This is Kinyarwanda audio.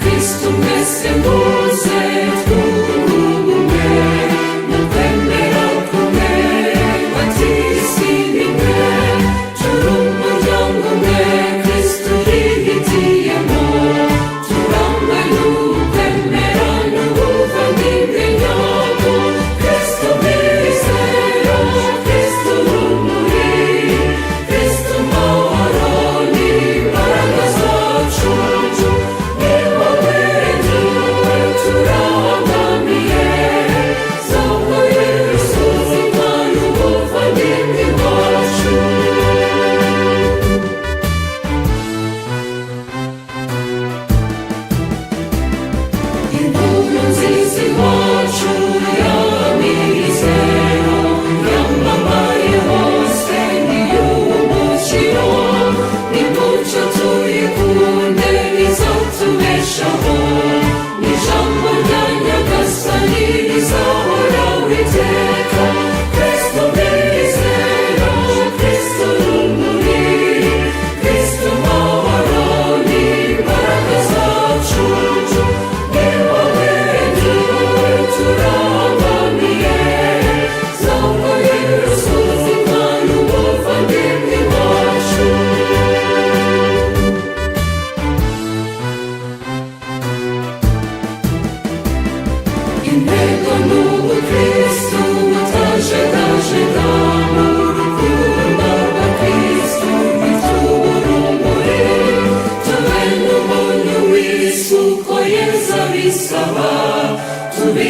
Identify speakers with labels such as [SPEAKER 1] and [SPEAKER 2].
[SPEAKER 1] Kristu mwese muze twunge ubumwe, mu kwemera kumwe batisi rimwe, turi umuryango umwe Kristu yihitiyemo, turangwe n'ukwemera n'ubuvandimwe nyabwo. Kristu mwizero, Kristu rumuri, Kristu mahoro n'imbaraga zacu, ni wowe niwe turangamiye, soko y'ubuzima n'ubuvandimwe bwacu. Inkuru nziza iwacu y'amizero, yamamaye hose n'iy'umukiro, nimucyo tuyikunde izatubeshaho, n'ijambo rya Nyagasani rizahoraho iteka. Kristu mwizero, Kristu rumuri, Kristu mahoro n'imbaraga zacu, ni wowe niwe turangamiye, soko y'ubuzima n'ubuvandimwe bwacu. Intego ni ubukristu butajegajega, mu rukundo rwa Kristu bitubura urumuri, tube n'umunyu w'isuko Yezu abisaba, tube